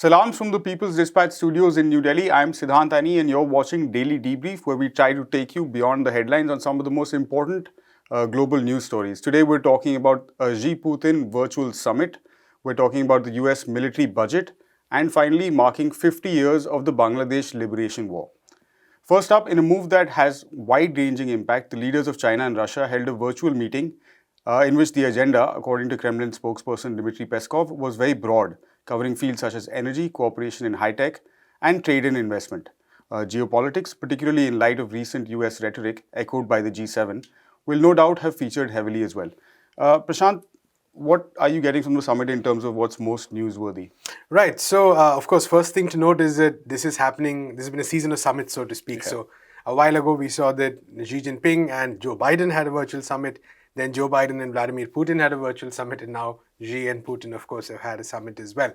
Salams from the People's Dispatch Studios in New Delhi. I'm Siddhant Ani and you're watching Daily Debrief, where we try to take you beyond the headlines on some of the most important global news stories. Today we're talking about a Xi-Putin virtual summit. We're talking about the US military budget and finally marking 50 years of the Bangladesh Liberation War. First up, in a move that has wide-ranging impact, the leaders of China and Russia held a virtual meeting in which the agenda, according to Kremlin spokesperson Dmitry Peskov, was very broad, covering fields such as energy, cooperation in high-tech, and trade and investment. Geopolitics, particularly in light of recent US rhetoric echoed by the G7, will no doubt have featured heavily as well. Prashant, what are you getting from the summit in terms of what's most newsworthy? Right. So, of course, first thing to note is that this is happening, this has been a season of summits, so to speak. Yeah. So, a while ago, we saw that Xi Jinping and Joe Biden had a virtual summit. Then Joe Biden and Vladimir Putin had a virtual summit, and now Xi and Putin, of course, have had a summit as well.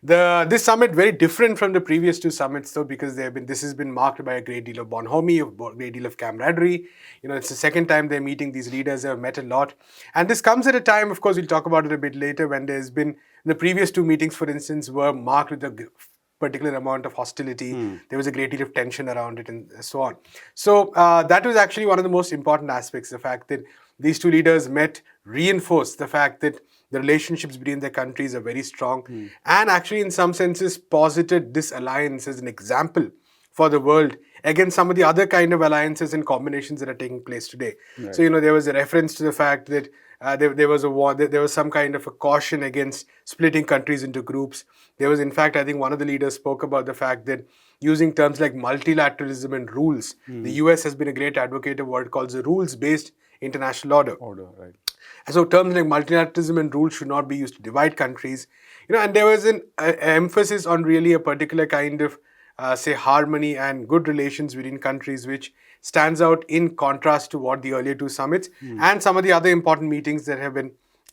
This summit very different from the previous two summits, though, because this has been marked by a great deal of bonhomie, a great deal of camaraderie. You know, it's the second time they're meeting. These leaders have met a lot, and this comes at a time, of course, we'll talk about it a bit later, when there's been the previous two meetings, for instance, were marked with a particular amount of hostility. There was a great deal of tension around it, and so on. So that was actually one of the most important aspects, the fact that these two leaders met, reinforced the fact that the relationships between their countries are very strong, and actually in some senses posited this alliance as an example for the world against some of the other kind of alliances and combinations that are taking place today. Right. So, you know, there was a reference to the fact that there was a war, there was some kind of a caution against splitting countries into groups. There was, in fact, I think one of the leaders spoke about the fact that using terms like multilateralism and rules, the US has been a great advocate of what it calls a rules-based international order. Right. So terms like multilateralism and rules should not be used to divide countries. You know, and there was an emphasis on really a particular kind of, say, harmony and good relations between countries, which stands out in contrast to what the earlier two summits and some of the other important meetings that have been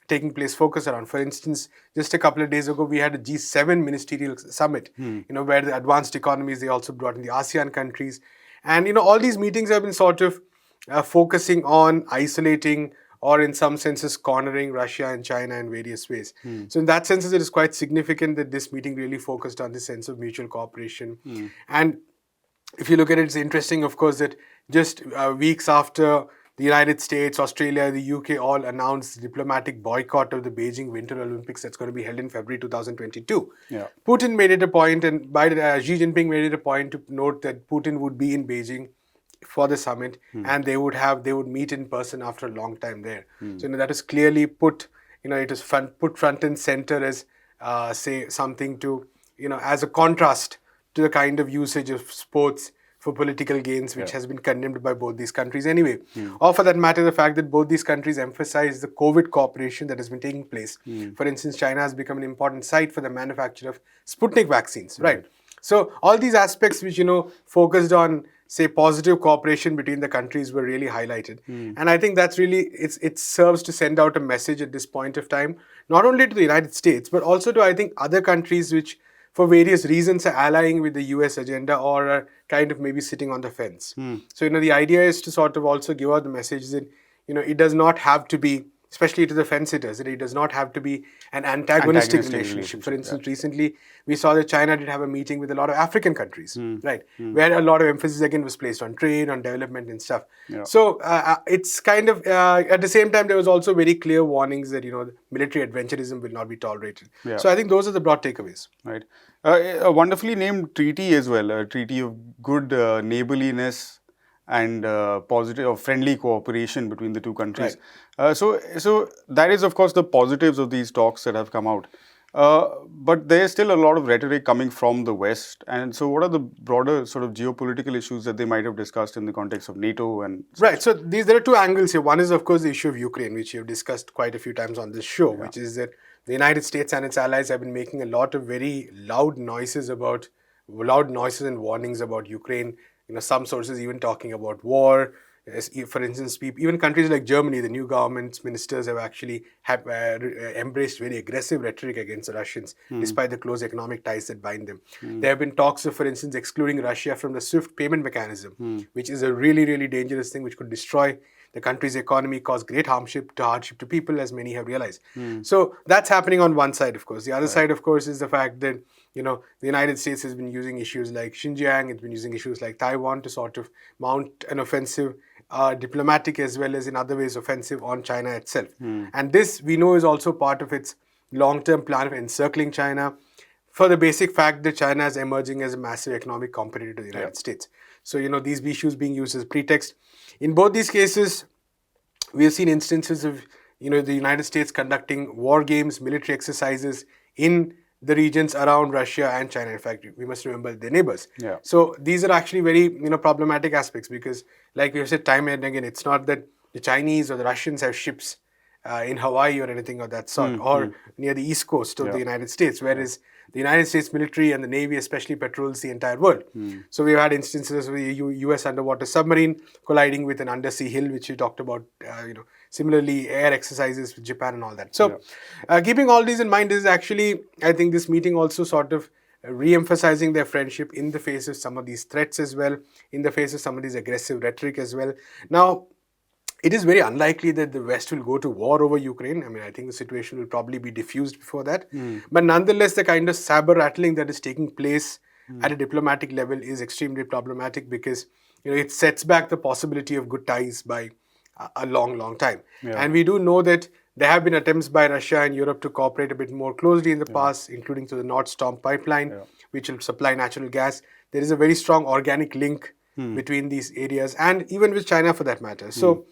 taking place focus around. For instance, just a couple of days ago, we had a G7 ministerial summit, you know, where the advanced economies, they also brought in the ASEAN countries. And, you know, all these meetings have been sort of focusing on isolating or in some senses cornering Russia and China in various ways. So in that sense, it is quite significant that this meeting really focused on this sense of mutual cooperation. And if you look at it, it's interesting, of course, that just weeks after the United States, Australia, the UK all announced the diplomatic boycott of the Beijing Winter Olympics that's going to be held in February 2022. Yeah. Putin made it a point, and Xi Jinping made it a point to note that Putin would be in Beijing for the summit, and they would meet in person after a long time there. So, you know, that is clearly put, you know, it is put front and center as say something to, you know, as a contrast to the kind of usage of sports for political gains, which has been condemned by both these countries anyway. Or for that matter, the fact that both these countries emphasize the COVID cooperation that has been taking place. For instance, China has become an important site for the manufacture of Sputnik vaccines, right? So all these aspects which, you know, focused on, say, positive cooperation between the countries were really highlighted. And I think that's really, it serves to send out a message at this point of time, not only to the United States, but also to, I think, other countries which, for various reasons, are allying with the US agenda or are kind of maybe sitting on the fence. So, you know, the idea is to sort of also give out the message that, you know, it does not have to be, especially to the fence sitters, that it does not have to be an antagonistic relationship. For instance, recently we saw that China did have a meeting with a lot of African countries, right, where a lot of emphasis again was placed on trade, on development and stuff. So it's kind of, at the same time, there was also very clear warnings that, you know, military adventurism will not be tolerated. So I think those are the broad takeaways. Right. A wonderfully named treaty as well, a treaty of good neighborliness and positive or friendly cooperation between the two countries. Right. So that is, of course, the positives of these talks that have come out. But there's still a lot of rhetoric coming from the West. And so what are the broader sort of geopolitical issues that they might have discussed in the context of NATO and such? Right. So there are two angles here. One is, of course, the issue of Ukraine, which you've discussed quite a few times on this show, which is that the United States and its allies have been making a lot of very loud noises and warnings about Ukraine. You know, some sources even talking about war. For instance, even countries like Germany, the new government's ministers have actually embraced very aggressive rhetoric against the Russians, despite the close economic ties that bind them. There have been talks of, for instance, excluding Russia from the SWIFT payment mechanism, which is a really, really dangerous thing, which could destroy the country's economy, cause great hardship to people, as many have realized. So that's happening on one side, of course. The other side, of course, is the fact that the United States has been using issues like Xinjiang, it's been using issues like Taiwan to sort of mount an offensive, diplomatic as well as in other ways offensive on China itself. And this, we know, is also part of its long-term plan of encircling China, for the basic fact that China is emerging as a massive economic competitor to the United States. So, these issues being used as pretext. In both these cases, we have seen instances of, the United States conducting war games, military exercises in the regions around Russia and China. In fact, we must remember they're neighbors. Yeah. So these are actually very, problematic aspects because, like we have said time and again, it's not that the Chinese or the Russians have ships in Hawaii or anything of that sort, or near the east coast of the United States, whereas the United States military and the Navy especially patrols the entire world. So we've had instances of the US underwater submarine colliding with an undersea hill, which we talked about, similarly air exercises with Japan and all that. So keeping all these in mind is actually, I think this meeting also sort of re-emphasizing their friendship in the face of some of these threats as well, in the face of some of these aggressive rhetoric as well. Now, it is very unlikely that the West will go to war over Ukraine. I mean, I think the situation will probably be diffused before that. But nonetheless, the kind of saber rattling that is taking place at a diplomatic level is extremely problematic because it sets back the possibility of good ties by a long, long time. And we do know that there have been attempts by Russia and Europe to cooperate a bit more closely in the past, including through the Nord Stream pipeline, which will supply natural gas. There is a very strong organic link between these areas and even with China for that matter. So,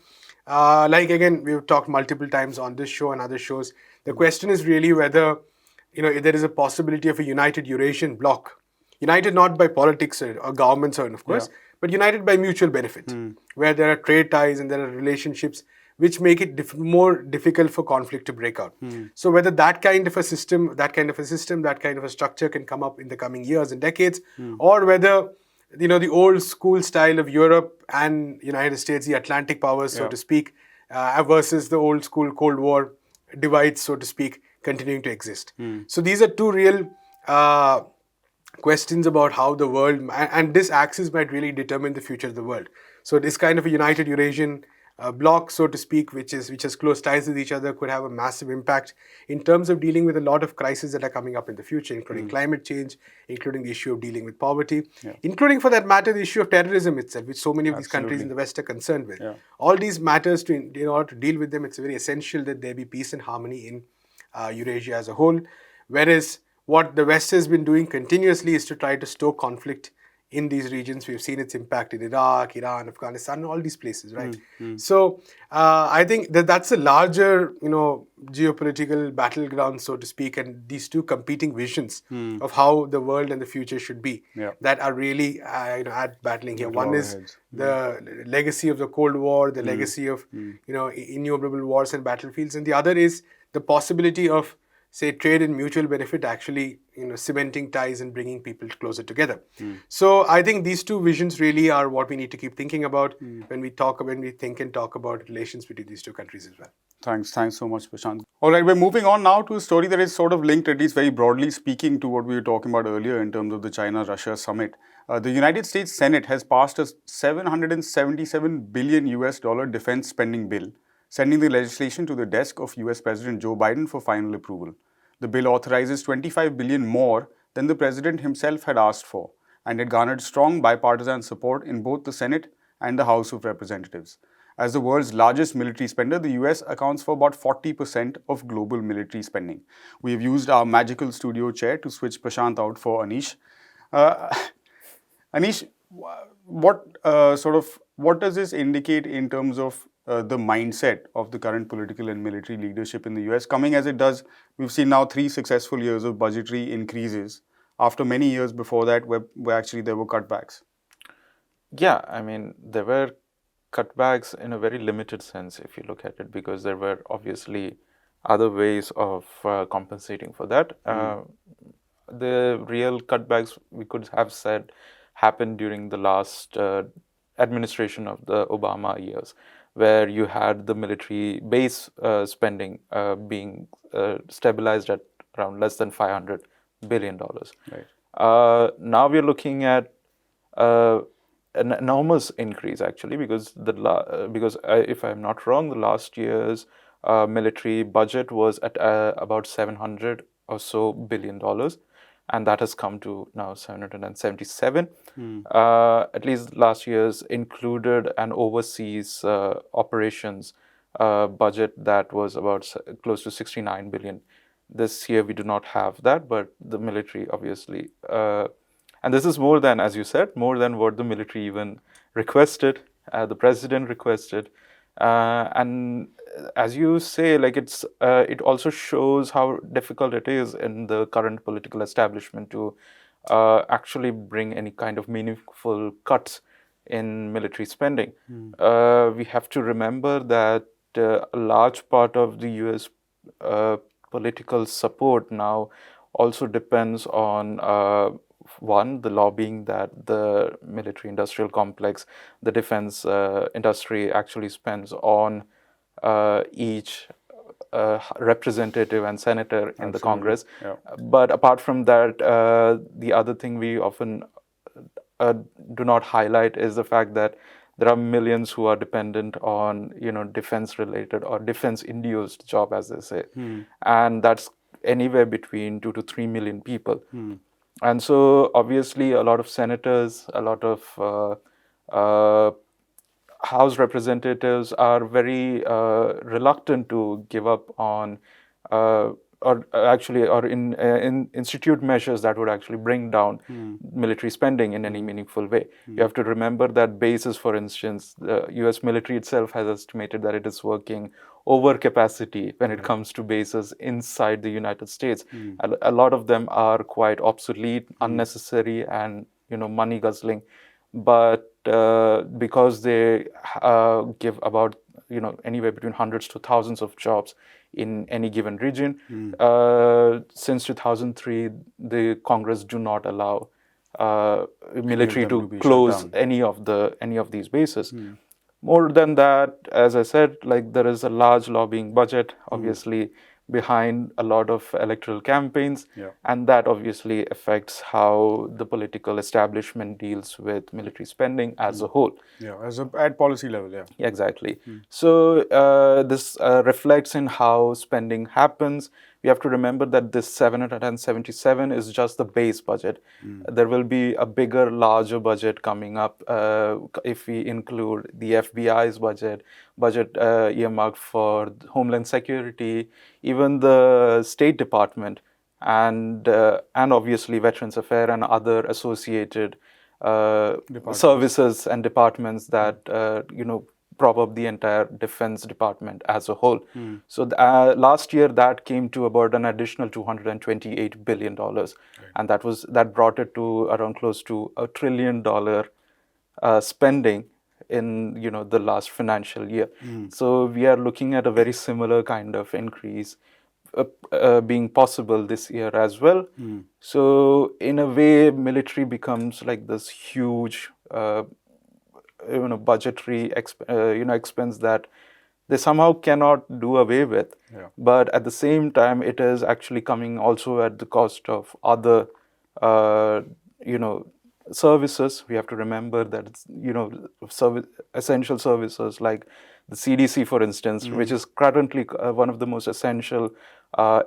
like again, we've talked multiple times on this show and other shows. The question is really whether, if there is a possibility of a united Eurasian bloc, united not by politics or governments, of course, but united by mutual benefit, where there are trade ties and there are relationships which make it more difficult for conflict to break out. So whether that kind of a system, that kind of a structure can come up in the coming years and decades, or whether the old school style of Europe and United States, the Atlantic powers, so to speak, versus the old school Cold War divides, so to speak, continuing to exist. So these are two real questions about how the world, and this axis might really determine the future of the world. So this kind of a united Eurasian bloc, so to speak, which has close ties with each other, could have a massive impact in terms of dealing with a lot of crises that are coming up in the future, including climate change, including the issue of dealing with poverty, including, for that matter, the issue of terrorism itself, which so many of these countries in the West are concerned with. All these matters, in order to deal with them, it's very essential that there be peace and harmony in Eurasia as a whole. Whereas what the West has been doing continuously is to try to stoke conflict in these regions. We've seen its impact in Iraq, Iran, Afghanistan, all these places, right? So I think that's a larger, geopolitical battleground, so to speak, and these two competing visions of how the world and the future should be that are really, at battling here. One is the legacy of the Cold War, the legacy of, innumerable wars and battlefields, and the other is the possibility of, say, trade and mutual benefit actually, cementing ties and bringing people closer together. So I think these two visions really are what we need to keep thinking about when we think and talk about relations between these two countries as well. Thanks so much, Prashant. All right, we're moving on now to a story that is sort of linked, at least very broadly speaking, to what we were talking about earlier in terms of the China-Russia summit. The United States Senate has passed a $777 billion US defense spending bill, sending the legislation to the desk of US President Joe Biden for final approval. The bill authorizes $25 billion more than the president himself had asked for, and it garnered strong bipartisan support in both the Senate and the House of Representatives. As the world's largest military spender, the US accounts for about 40% of global military spending. We have used our magical studio chair to switch Prashant out for Anish. Anish, what does this indicate in terms of the mindset of the current political and military leadership in the US? Coming as it does, we've seen now 3 successful years of budgetary increases after many years before that where actually there were cutbacks. Yeah, I mean, there were cutbacks in a very limited sense if you look at it, because there were obviously other ways of compensating for that. The real cutbacks, we could have said, happened during the last administration of the Obama years, where you had the military base spending being stabilized at around less than $500 billion. Right. Now we're looking at an enormous increase actually, because if I'm not wrong, the last year's military budget was at about 700 or so billion dollars, and that has come to now 777. At least last year's included an overseas operations budget that was about close to 69 billion. This year we do not have that, but the military obviously, and this is more than, as you said, more than what the military even requested, the president requested. And as you say, like it also shows how difficult it is in the current political establishment to actually bring any kind of meaningful cuts in military spending. We have to remember that a large part of the US political support now also depends on one, the lobbying that the military industrial complex, the defense industry actually spends on each representative and senator in the Congress. Yeah. But apart from that, the other thing we often do not highlight is the fact that there are millions who are dependent on defense related or defense induced job, as they say, and that's anywhere between 2 to 3 million people. And so obviously a lot of senators, a lot of House representatives are very reluctant to give up on in institute measures that would actually bring down military spending in any meaningful way. You have to remember that bases, for instance, the US military itself has estimated that it is working over capacity when it comes to bases inside the United States. A lot of them are quite obsolete, unnecessary, and money guzzling. But because they give about anywhere between hundreds to thousands of jobs in any given region, since 2003, the Congress do not allow military to close any of these bases. More than that, as I said, like there is a large lobbying budget, obviously, behind a lot of electoral campaigns, and that obviously affects how the political establishment deals with military spending as a whole. At policy level, Exactly. So this reflects in how spending happens. We have to remember that this 777 is just the base budget. There will be a bigger, larger budget coming up if we include the FBI's budget earmarked for Homeland Security, even the State Department, and obviously Veterans Affairs and other associated services and departments that prop up the entire defense department as a whole. So last year that came to about an additional $228 billion, and that brought it to around close to $1 trillion spending in the last financial year. So we are looking at a very similar kind of increase being possible this year as well. So in a way, military becomes like this huge budgetary expense that they somehow cannot do away with. But at the same time, it is actually coming also at the cost of other services. We have to remember that it's, essential services like the CDC, for instance, which is currently one of the most essential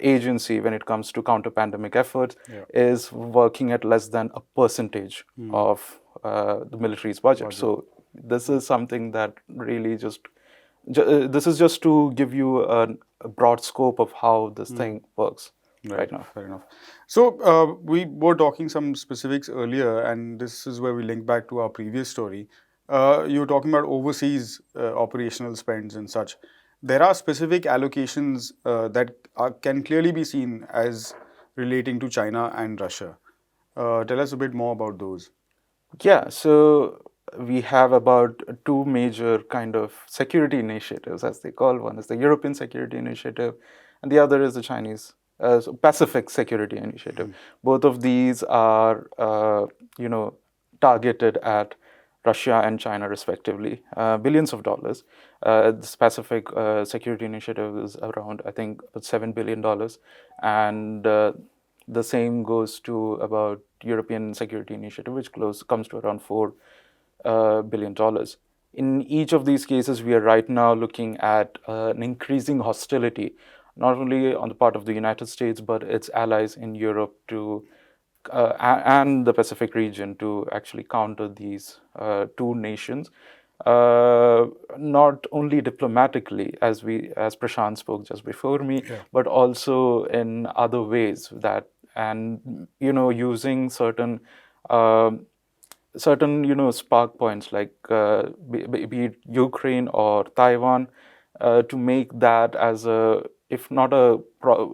agency when it comes to counter-pandemic efforts, is working at less than a percentage of the military's budget. So this is something that really this is just to give you a broad scope of how this thing works right now. Fair enough. So we were talking some specifics earlier, and this is where we link back to our previous story. You were talking about overseas operational spends and such. There are specific allocations that can clearly be seen as relating to China and Russia. Tell us a bit more about those. Yeah, so we have about two major kind of security initiatives, as they call. One is the European Security Initiative, and the other is the Chinese Pacific Security Initiative. Both of these are, targeted at Russia and China respectively, billions of dollars. This Pacific Security Initiative is around, I think, about $7 billion. And the same goes to about European Security Initiative, which comes to around billion. In each of these cases, we are right now looking at an increasing hostility, not only on the part of the United States, but its allies in Europe and the Pacific region to actually counter these two nations. Not only diplomatically, as Prashant spoke just before me, but also in other ways and using certain spark points like be it Ukraine or Taiwan, to make that as if not a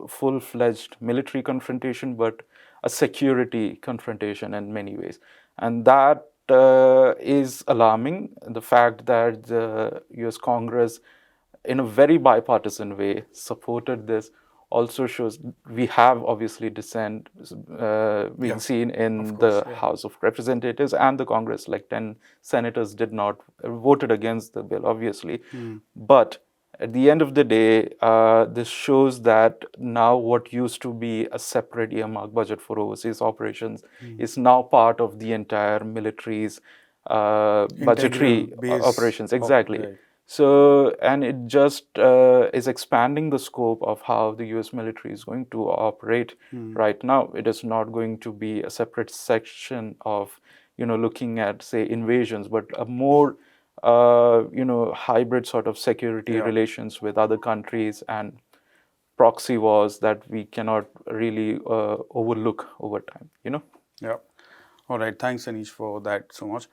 full-fledged military confrontation, but a security confrontation in many ways. And that is alarming. The fact that the US Congress, in a very bipartisan way, supported this also shows we have obviously dissent being seen in the House of Representatives and the Congress. Like 10 senators voted against the bill, obviously. But at the end of the day, this shows that now what used to be a separate earmark budget for overseas operations is now part of the entire military's budgetary operations. Exactly. So, and it just is expanding the scope of how the US military is going to operate right now. It is not going to be a separate section of, looking at, say, invasions, but a more hybrid sort of security relations with other countries and proxy wars that we cannot really overlook over time, Yeah. All right. Thanks, Anish, for that so much.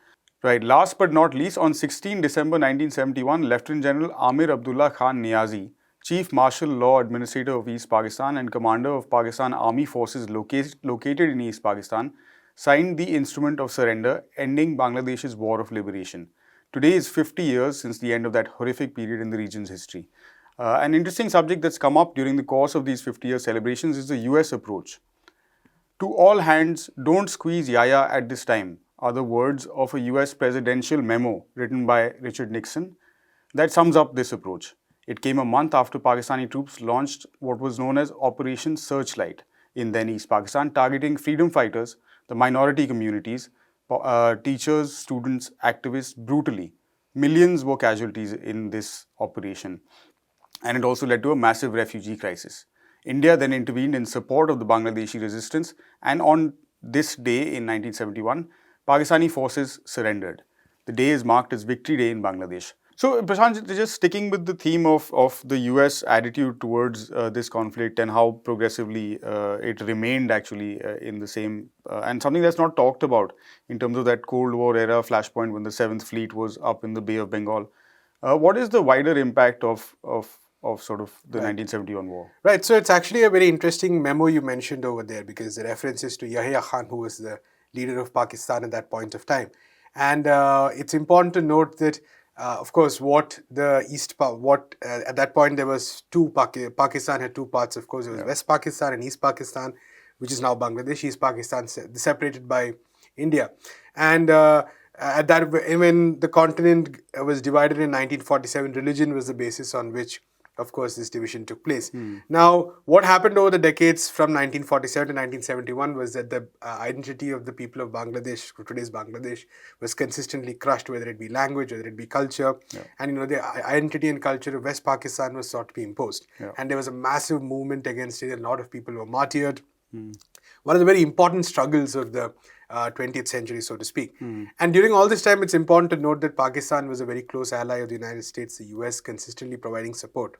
Right. Last but not least, on 16 December 1971, Lieutenant General Amir Abdullah Khan Niazi, Chief Martial Law Administrator of East Pakistan and Commander of Pakistan Army Forces located in East Pakistan, signed the Instrument of Surrender, ending Bangladesh's War of Liberation. Today is 50 years since the end of that horrific period in the region's history. An interesting subject that's come up during the course of these 50-year celebrations is the US approach. To all hands, don't squeeze Yaya at this time are the words of a US presidential memo written by Richard Nixon that sums up this approach. It came a month after Pakistani troops launched what was known as Operation Searchlight in then East Pakistan, targeting freedom fighters, the minority communities, teachers, students, activists brutally. Millions were casualties in this operation, and it also led to a massive refugee crisis. India then intervened in support of the Bangladeshi resistance, and on this day in 1971, Pakistani forces surrendered. The day is marked as Victory Day in Bangladesh. So, Prashant, just sticking with the theme of the US attitude towards this conflict and how progressively it remained actually in the same, and something that's not talked about in terms of that Cold War era flashpoint when the 7th Fleet was up in the Bay of Bengal. What is the wider impact of sort of the 1971 war? Right. So it's actually a very interesting memo you mentioned over there, because the references to Yahya Khan, who was the leader of Pakistan at that point of time. And it's important to note that, of course, at that point there was Pakistan had two parts, of course. There was West Pakistan and East Pakistan, which is now Bangladesh. East Pakistan separated by India. And at that, when the continent was divided in 1947, religion was the basis on which, of course, this division took place. Now, what happened over the decades from 1947 to 1971 was that the identity of the people of Bangladesh, today's Bangladesh, was consistently crushed, whether it be language, whether it be culture. And, the identity and culture of West Pakistan was sought to be imposed. And there was a massive movement against it. A lot of people were martyred. One of the very important struggles of the 20th century, so to speak. And during all this time, it's important to note that Pakistan was a very close ally of the United States, the US consistently providing support.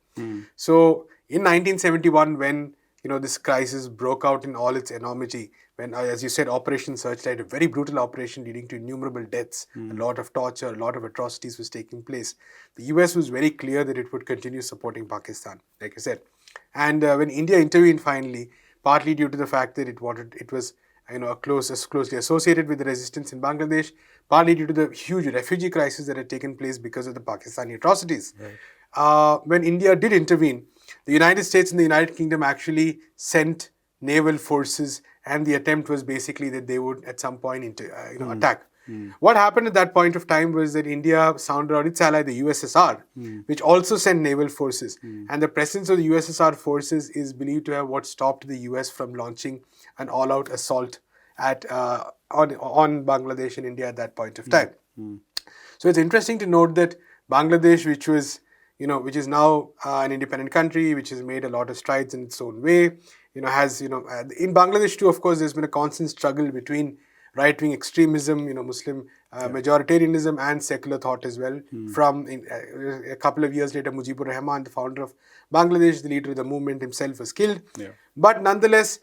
So in 1971, when this crisis broke out in all its enormity, when, as you said, Operation Searchlight, a very brutal operation leading to innumerable deaths, a lot of torture, a lot of atrocities was taking place, the US was very clear that it would continue supporting Pakistan, like I said. And when India intervened finally, partly due to the fact that it was closely associated with the resistance in Bangladesh, partly due to the huge refugee crisis that had taken place because of the Pakistani atrocities. When India did intervene, the United States and the United Kingdom actually sent naval forces, and the attempt was basically that they would at some point attack. What happened at that point of time was that India sounded out its ally, the USSR, which also sent naval forces. And the presence of the USSR forces is believed to have what stopped the US from launching an all-out assault on Bangladesh and India at that point of time. So it's interesting to note that Bangladesh, which was, which is now an independent country, which has made a lot of strides in its own way, has, in Bangladesh too, of course, there's been a constant struggle between right-wing extremism, Muslim majoritarianism and secular thought as well. From a couple of years later, Mujibur Rahman, the founder of Bangladesh, the leader of the movement himself, was killed. But nonetheless,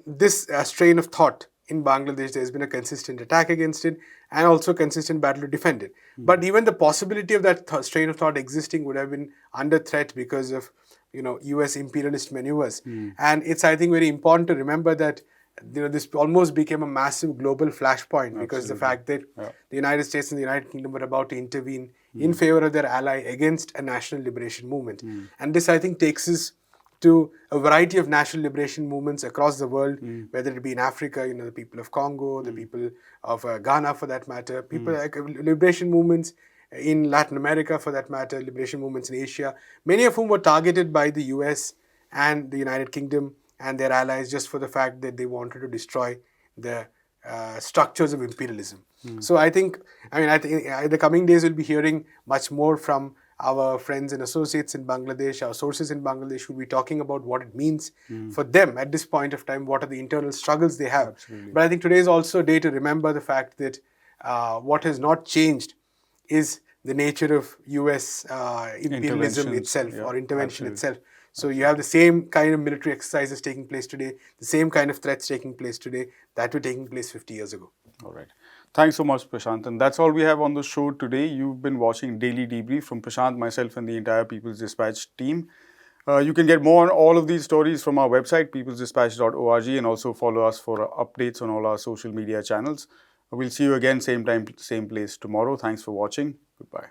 this strain of thought in Bangladesh, there's been a consistent attack against it and also consistent battle to defend it. But even the possibility of that strain of thought existing would have been under threat because of, US imperialist maneuvers. And it's, I think, very important to remember that this almost became a massive global flashpoint because the fact that the United States and the United Kingdom were about to intervene in favor of their ally against a national liberation movement. And this, I think, takes us to a variety of national liberation movements across the world, whether it be in Africa, the people of Congo, the people of Ghana for that matter, people like liberation movements in Latin America for that matter, liberation movements in Asia, many of whom were targeted by the US and the United Kingdom and their allies just for the fact that they wanted to destroy the structures of imperialism. So I think the coming days we'll be hearing much more from our friends and associates in Bangladesh, our sources in Bangladesh who will be talking about what it means for them at this point of time, what are the internal struggles they have. But I think today is also a day to remember the fact that what has not changed is the nature of US imperialism itself or intervention itself. So you have the same kind of military exercises taking place today, the same kind of threats taking place today that were taking place 50 years ago. All right. Thanks so much, Prashant. And that's all we have on the show today. You've been watching Daily Debrief from Prashant, myself, and the entire People's Dispatch team. You can get more on all of these stories from our website, peoplesdispatch.org, and also follow us for updates on all our social media channels. We'll see you again, same time, same place tomorrow. Thanks for watching. Goodbye.